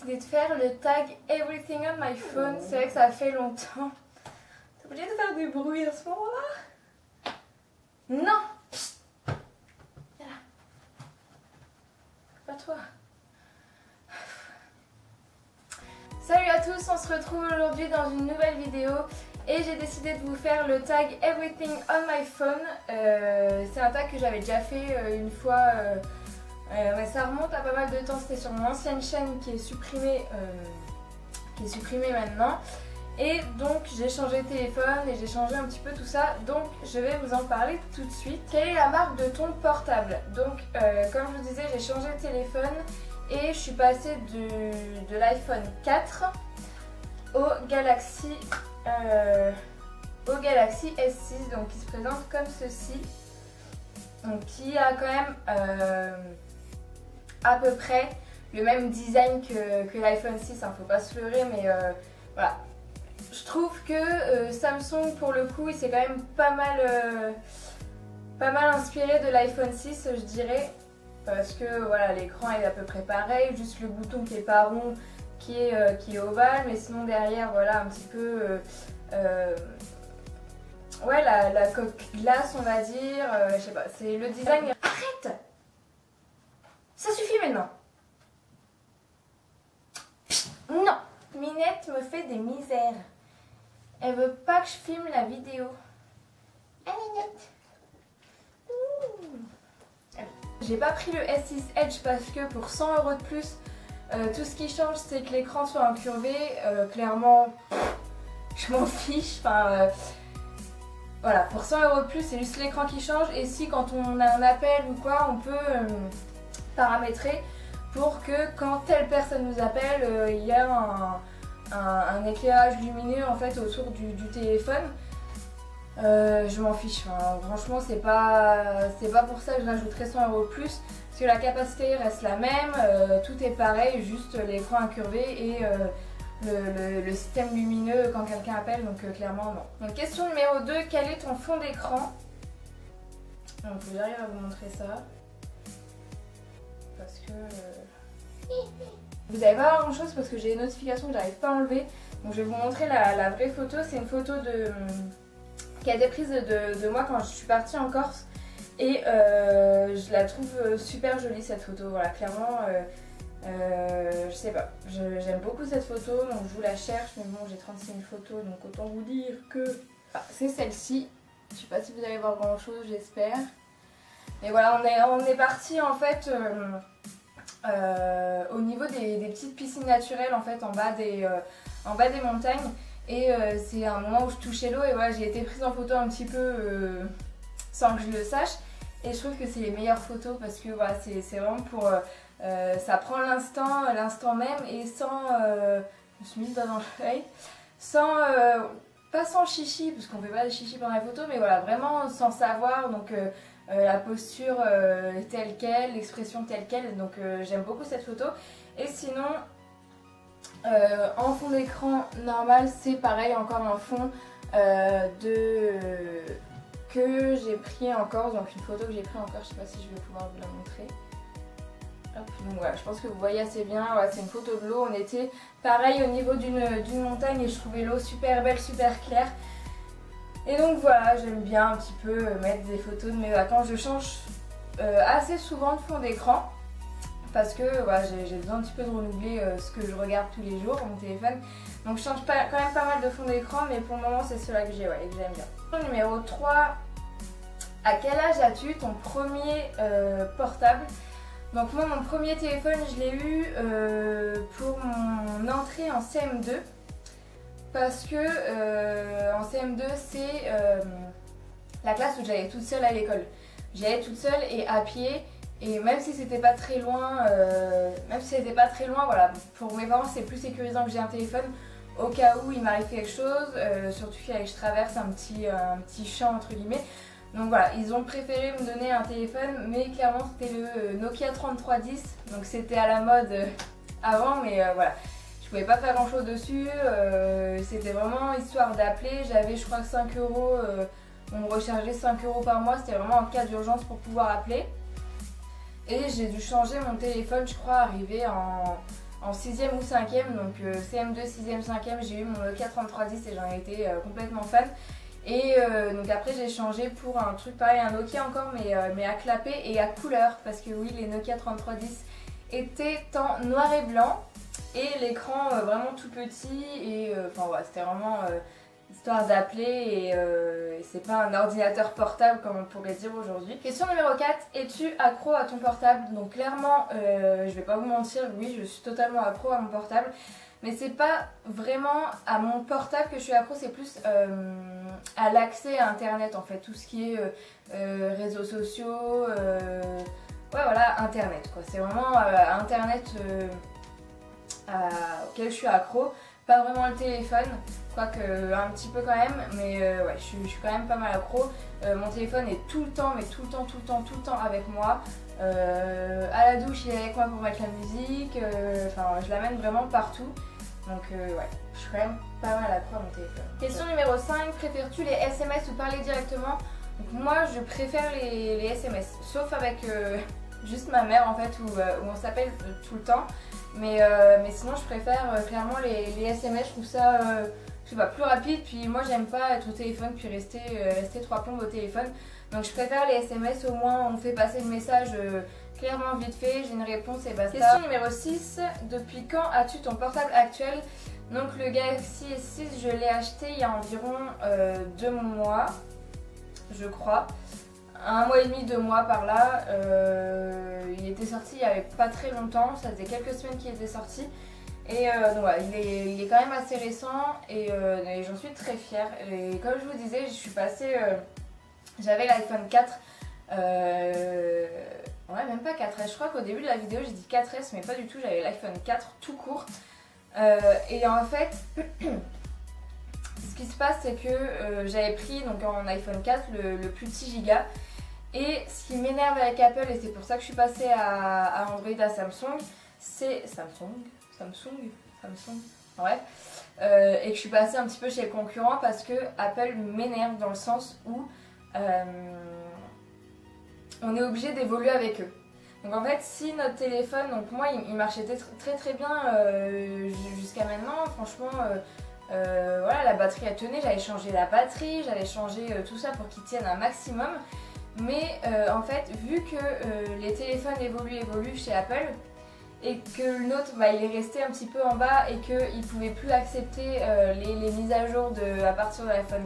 décidé de faire le tag Everything on my phone. C'est vrai que ça fait longtemps. T'es obligé de faire du bruit à ce moment-là? Non! Viens là. Pas toi. Salut à tous, on se retrouve aujourd'hui dans une nouvelle vidéo et j'ai décidé de vous faire le tag Everything on my phone. C'est un tag que j'avais déjà fait une fois, mais ça remonte à pas mal de temps. C'était sur mon ancienne chaîne qui est supprimée maintenant. Et donc j'ai changé de téléphone et j'ai changé un petit peu tout ça, donc je vais vous en parler tout de suite. Quelle est la marque de ton portable? Donc comme je vous disais, j'ai changé de téléphone et je suis passée de l'iPhone 4 au Galaxy S6, donc qui se présente comme ceci, donc qui a quand même à peu près le même design que l'iPhone 6, hein, faut pas se leurrer, mais voilà. Je trouve que Samsung, pour le coup, il s'est quand même pas mal inspiré de l'iPhone 6, je dirais, parce que voilà, l'écran est à peu près pareil, juste le bouton qui est pas rond, qui est ovale, mais sinon derrière, voilà, un petit peu ouais, la coque glace, on va dire, je sais pas, c'est le design. Arrête! Ça suffit maintenant. Non, Minette me fait des misères. Elle veut pas que je filme la vidéo. Ah, Minette. J'ai pas pris le S6 Edge parce que pour 100 € de plus, tout ce qui change c'est que l'écran soit incurvé. Clairement, je m'en fiche. Enfin, voilà, pour 100 € de plus, c'est juste l'écran qui change. Et si quand on a un appel ou quoi, on peut paramétrer pour que quand telle personne nous appelle, il y a un éclairage lumineux en fait autour du téléphone. Je m'en fiche, enfin, franchement c'est pas pour ça que je rajouterai 100 € de plus, parce que la capacité reste la même, tout est pareil, juste l'écran incurvé et le système lumineux quand quelqu'un appelle, donc clairement non. Donc question numéro 2, quel est ton fond d'écran? Donc j'arrive à vous montrer ça, parce que vous n'allez pas voir grand chose parce que j'ai une notification que j'arrive pas à enlever, donc je vais vous montrer la vraie photo. C'est une photo qui a été prise de moi quand je suis partie en Corse et je la trouve super jolie cette photo. Voilà, clairement, je sais pas, j'aime beaucoup cette photo, donc je vous la cherche, mais bon, j'ai 36 000 photos, donc autant vous dire que c'est celle-ci. Je sais pas si vous allez voir grand chose, j'espère. Mais voilà, on est parti en fait au niveau des petites piscines naturelles en fait en bas des montagnes. Et c'est un moment où je touchais l'eau et voilà, j'ai été prise en photo un petit peu sans que je le sache. Et je trouve que c'est les meilleures photos parce que voilà, c'est vraiment pour... ça prend l'instant même et sans... je me suis mis le doigt dans l'œil. Sans... pas sans chichi, parce qu'on fait pas de chichi pendant la photo, mais voilà, vraiment sans savoir. Donc la posture telle quelle, l'expression telle quelle. Donc j'aime beaucoup cette photo. Et sinon... en fond d'écran normal, c'est pareil, encore un fond que j'ai pris en Corse, donc une photo que j'ai pris en Corse, je sais pas si je vais pouvoir vous la montrer. Hop, donc voilà, je pense que vous voyez assez bien, voilà, c'est une photo de l'eau, on était pareil au niveau d'une montagne et je trouvais l'eau super belle, super claire. Et donc voilà, j'aime bien un petit peu mettre des photos de mes vacances. Je change assez souvent de fond d'écran, parce que voilà, j'ai besoin un petit peu de renouveler ce que je regarde tous les jours sur mon téléphone. Donc je change quand même pas mal de fond d'écran, mais pour le moment c'est ceux-là que j'ai, ouais, et que j'aime bien. Numéro 3, à quel âge as-tu ton premier portable? Donc moi mon premier téléphone je l'ai eu pour mon entrée en CM2. Parce que en CM2 c'est la classe où j'allais toute seule à l'école. J'allais toute seule et à pied. Et même si c'était pas très loin, voilà, pour mes parents c'est plus sécurisant que j'ai un téléphone au cas où il m'arrive quelque chose, surtout qu'il fallait que je traverse un petit champ entre guillemets. Donc voilà, ils ont préféré me donner un téléphone, mais clairement c'était le Nokia 3310, donc c'était à la mode avant, mais voilà, je pouvais pas faire grand chose dessus, c'était vraiment histoire d'appeler. J'avais je crois 5 €, on me rechargeait 5 € par mois, c'était vraiment en cas d'urgence pour pouvoir appeler. Et j'ai dû changer mon téléphone, je crois, arrivé en 6ème ou 5ème, donc CM2, 6ème, 5ème, j'ai eu mon Nokia 3310 et j'en ai été complètement fan. Et donc après j'ai changé pour un truc pareil, un Nokia encore mais à clapet et à couleur, parce que oui, les Nokia 3310 étaient en noir et blanc et l'écran vraiment tout petit et enfin voilà, c'était vraiment histoire d'appeler et c'est pas un ordinateur portable comme on pourrait dire aujourd'hui. Question numéro 4, es-tu accro à ton portable? Donc clairement, je vais pas vous mentir, oui je suis totalement accro à mon portable. Mais c'est pas vraiment à mon portable que je suis accro, c'est plus à l'accès à internet en fait, tout ce qui est réseaux sociaux, ouais voilà, internet quoi. C'est vraiment internet auquel je suis accro, pas vraiment le téléphone, quoique un petit peu quand même, mais ouais, je suis quand même pas mal accro. Mon téléphone est tout le temps, mais tout le temps avec moi. À la douche il est avec moi pour mettre la musique, enfin je l'amène vraiment partout. Donc ouais, je suis quand même pas mal accro à mon téléphone. Question numéro 5, préfères-tu les SMS ou parler directement? Donc moi je préfère les SMS, sauf avec juste ma mère en fait où on s'appelle tout le temps. Mais sinon je préfère clairement les SMS, je trouve ça je sais pas, plus rapide, puis moi j'aime pas être au téléphone puis rester 3 plombes au téléphone. Donc je préfère les SMS, au moins on fait passer le message clairement vite fait, j'ai une réponse et basta. Question numéro 6, depuis quand as-tu ton portable actuel? Donc le Galaxy S6 je l'ai acheté il y a environ 2 mois, je crois. 1 mois et demi, 2 mois par là. Il était sorti il y avait pas très longtemps, ça faisait quelques semaines qu'il était sorti. Et donc voilà, il est quand même assez récent et j'en suis très fière. Et comme je vous disais, je suis passée, j'avais l'iPhone 4, ouais même pas 4S, je crois qu'au début de la vidéo j'ai dit 4S mais pas du tout, j'avais l'iPhone 4 tout court. Et en fait, ce qui se passe c'est que j'avais pris donc en iPhone 4 le plus petit giga. Et ce qui m'énerve avec Apple, et c'est pour ça que je suis passée à Android, à Samsung, c'est Samsung, ouais, et que je suis passée un petit peu chez le concurrent parce que Apple m'énerve dans le sens où on est obligé d'évoluer avec eux. Donc en fait, si notre téléphone, donc moi il marchait très bien jusqu'à maintenant, franchement, voilà, la batterie elle tenait, j'avais changé la batterie, j'avais changé tout ça pour qu'il tienne un maximum. Mais en fait, vu que les téléphones évoluent chez Apple et que le nôtre bah, il est resté un petit peu en bas et qu'il ne pouvait plus accepter les mises à jour à partir de l'iPhone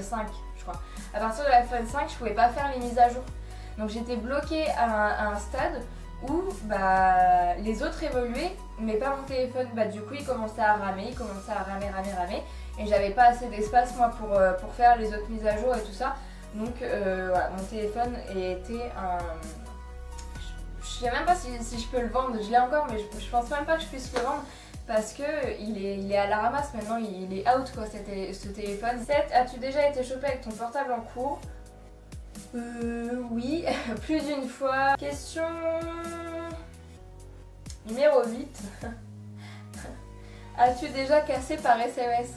5 je crois. À partir de l'iPhone 5 je ne pouvais pas faire les mises à jour. Donc j'étais bloquée à un stade où bah, les autres évoluaient mais pas mon téléphone. Bah, du coup il commençait à ramer, ramer et j'avais pas assez d'espace moi pour faire les autres mises à jour et tout ça. Donc voilà, mon téléphone était un... Je sais même pas si je peux le vendre, je l'ai encore mais je pense même pas que je puisse le vendre parce que il est à la ramasse maintenant, il est out quoi ce téléphone. 7. As-tu déjà été chopé avec ton portable en cours? Oui, plus d'une fois. Question numéro 8. As-tu déjà cassé par SMS?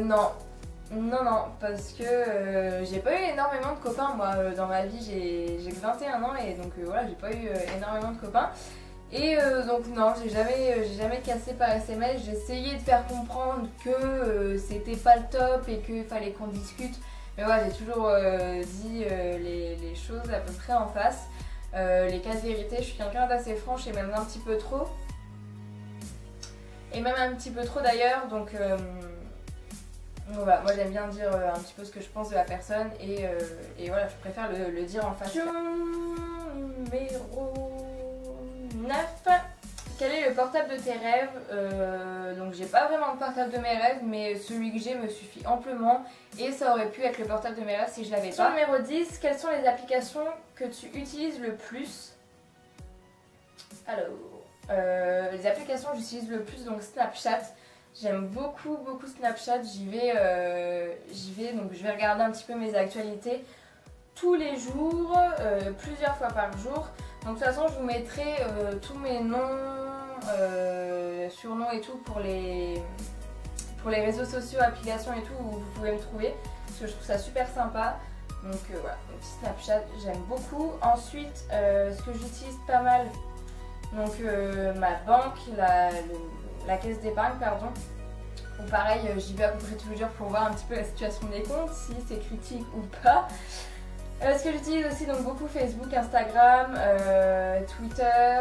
Non. Non, parce que j'ai pas eu énormément de copains, moi dans ma vie j'ai que 21 ans et donc voilà, j'ai pas eu énormément de copains. Et donc non, j'ai jamais cassé par SMS, j'ai essayé de faire comprendre que c'était pas le top et qu'il fallait qu'on discute. Mais voilà, j'ai toujours dit les choses à peu près en face. Les cas de vérité, je suis quelqu'un d'assez franche et même un petit peu trop. Et même un petit peu trop d'ailleurs, donc... voilà, moi j'aime bien dire un petit peu ce que je pense de la personne et voilà, je préfère le dire en face. Numéro 9. Quel est le portable de tes rêves? Donc j'ai pas vraiment de portable de mes rêves mais celui que j'ai me suffit amplement et ça aurait pu être le portable de mes rêves si je l'avais pas. Numéro 10. Quelles sont les applications que tu utilises le plus? Alors, les applications que j'utilise le plus, donc Snapchat. J'aime beaucoup Snapchat, j'y vais, donc je vais regarder un petit peu mes actualités tous les jours, plusieurs fois par jour. Donc de toute façon je vous mettrai tous mes noms, surnoms et tout pour les réseaux sociaux, applications et tout où vous pouvez me trouver. Parce que je trouve ça super sympa. Donc voilà, donc Snapchat j'aime beaucoup. Ensuite ce que j'utilise pas mal, donc ma banque, la caisse d'épargne pardon, ou pareil j'y vais à peu près tous les jours pour voir un petit peu la situation des comptes, si c'est critique ou pas. Ce que j'utilise aussi donc beaucoup Facebook, Instagram, Twitter,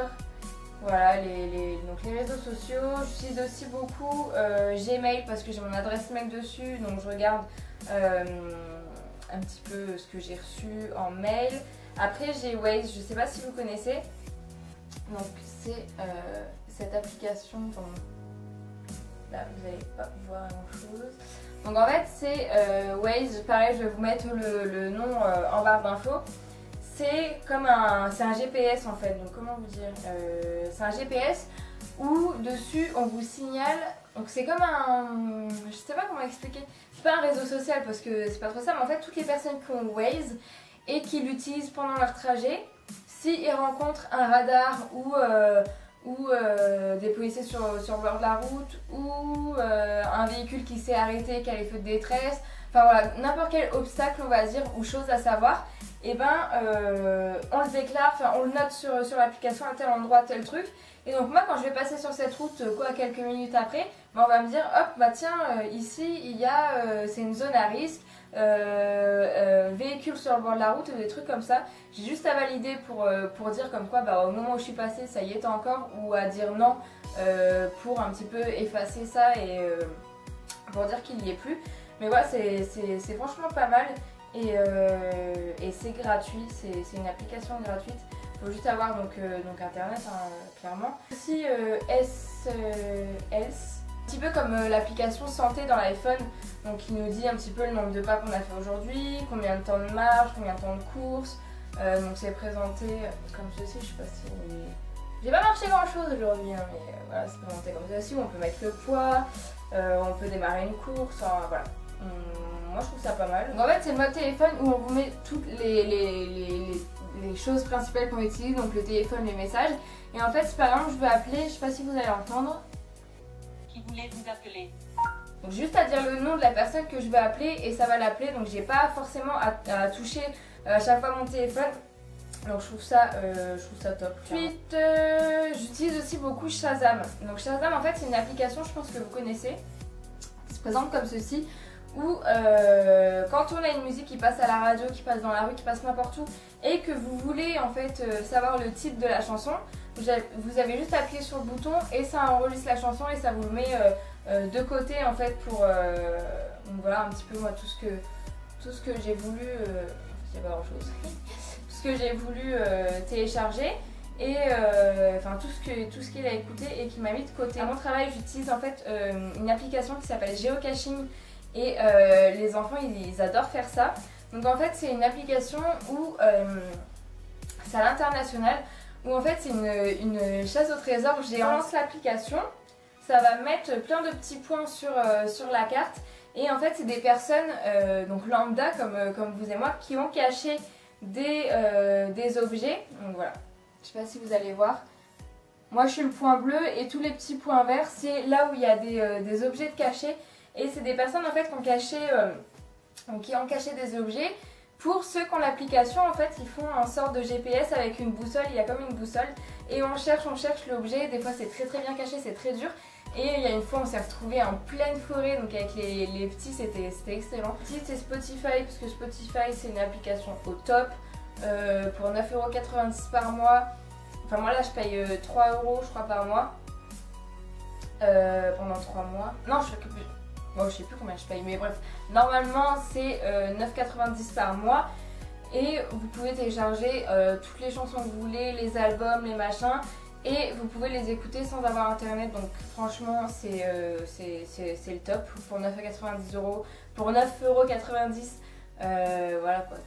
voilà donc les réseaux sociaux. J'utilise aussi beaucoup Gmail parce que j'ai mon adresse mail dessus, donc je regarde un petit peu ce que j'ai reçu en mail. Après j'ai Waze, je sais pas si vous connaissez, donc c'est cette application, là vous n'allez pas voir grand chose. Donc en fait c'est Waze, pareil je vais vous mettre le nom en barre d'infos. C'est comme un GPS en fait, donc comment vous dire, c'est un GPS où dessus on vous signale, donc c'est comme un, je sais pas comment expliquer, c'est pas un réseau social parce que c'est pas trop ça, mais en fait toutes les personnes qui ont Waze et qui l'utilisent pendant leur trajet, s'ils rencontrent un radar ou des policiers sur le bord de la route ou un véhicule qui s'est arrêté, qui a les feux de détresse, enfin voilà, n'importe quel obstacle on va dire ou chose à savoir, et ben on le déclare, enfin on le note sur l'application à tel endroit, tel truc. Et donc moi quand je vais passer sur cette route quelques minutes après, ben, on va me dire hop bah tiens ici il y a c'est une zone à risque, véhicule sur le bord de la route ou des trucs comme ça. J'ai juste à valider pour dire comme quoi bah, au moment où je suis passée ça y est encore, ou à dire non pour un petit peu effacer ça et pour dire qu'il n'y est plus. Mais voilà, c'est franchement pas mal et c'est gratuit, c'est une application gratuite. Il faut juste avoir donc internet hein, clairement. Aussi Health, un petit peu comme l'application santé dans l'iPhone, donc qui nous dit un petit peu le nombre de pas qu'on a fait aujourd'hui, combien de temps de marche, combien de temps de course. Donc c'est présenté comme ceci, je sais pas si... J'ai pas marché grand chose aujourd'hui, hein, mais voilà, c'est présenté comme ceci, où on peut mettre le poids, on peut démarrer une course, enfin, voilà. Moi je trouve ça pas mal. Donc en fait c'est le mode téléphone où on vous met toutes les choses principales qu'on utilise, donc le téléphone, les messages. Et en fait si par exemple je veux appeler, je sais pas si vous allez entendre. Qui voulait vous appeler? Donc juste à dire le nom de la personne que je veux appeler et ça va l'appeler, donc j'ai pas forcément à toucher à chaque fois mon téléphone. Donc je trouve ça top. Ensuite j'utilise aussi beaucoup Shazam. Donc Shazam en fait c'est une application, je pense que vous connaissez, qui se présente comme ceci, où quand on a une musique qui passe à la radio, qui passe dans la rue, qui passe n'importe où, et que vous voulez en fait savoir le titre de la chanson, vous avez juste appuyé sur le bouton et ça enregistre la chanson et ça vous le met de côté en fait pour donc voilà un petit peu moi tout ce que j'ai voulu il n'y a pas grand chose tout ce que j'ai voulu télécharger et enfin tout ce qu'il a écouté et qui m'a mis de côté. À mon travail j'utilise en fait une application qui s'appelle Geocaching et les enfants ils adorent faire ça. Donc en fait c'est une application où c'est à l'international, où en fait c'est une chasse au trésor géant. Je lance l'application, ça va mettre plein de petits points sur la carte et en fait c'est des personnes donc lambda comme vous et moi qui ont caché des objets. Donc voilà, je sais pas si vous allez voir. Moi je suis le point bleu et tous les petits points verts c'est là où il y a des objets de cachés. Et c'est des personnes en fait qui ont caché des objets. Pour ceux qui ont l'application, en fait, ils font un sort de GPS avec une boussole, il y a comme une boussole. Et on cherche l'objet, des fois c'est très bien caché, c'est très dur. Et il y a une fois on s'est retrouvé en pleine forêt, donc avec les petits c'était excellent. Petit c'est Spotify, parce que Spotify c'est une application au top, pour 9,90 € par mois. Enfin moi là je paye 3 € je crois par mois, pendant 3 mois. Non je fais que plus. Bon, je sais plus combien je paye, mais bref, normalement c'est 9,90 € par mois et vous pouvez télécharger toutes les chansons que vous voulez, les albums, les machins, et vous pouvez les écouter sans avoir internet. Donc franchement c'est le top pour 9,90 €, pour 9,90 €, voilà quoi,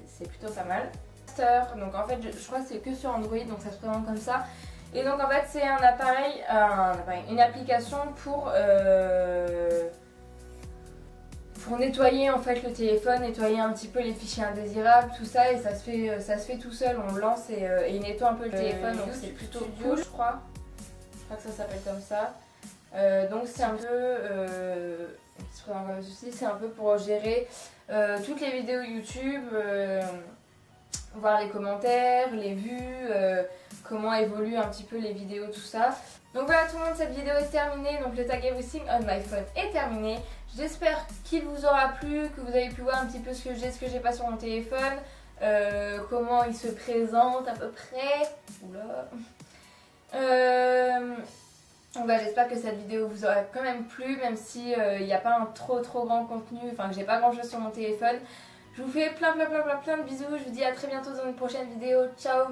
c'est plutôt pas mal. Donc en fait je crois que c'est que sur Android, donc ça se présente comme ça. Et donc en fait c'est un appareil, une application pour nettoyer en fait le téléphone, nettoyer un petit peu les fichiers indésirables, tout ça, et ça se fait tout seul, on le lance et il nettoie un peu le téléphone, donc c'est plutôt cool je crois. Je crois que ça s'appelle comme ça. Donc c'est un peu c'est un peu pour gérer toutes les vidéos YouTube, voir les commentaires, les vues, comment évoluent un petit peu les vidéos, tout ça. Donc voilà tout le monde, cette vidéo est terminée, donc le tag everything on my phone est terminé. J'espère qu'il vous aura plu, que vous avez pu voir un petit peu ce que j'ai pas sur mon téléphone, comment il se présente à peu près. Oula. Donc voilà, j'espère que cette vidéo vous aura quand même plu, même si il n'y a pas un trop grand contenu, enfin que j'ai pas grand chose sur mon téléphone. Je vous fais plein de bisous, je vous dis à très bientôt dans une prochaine vidéo, ciao.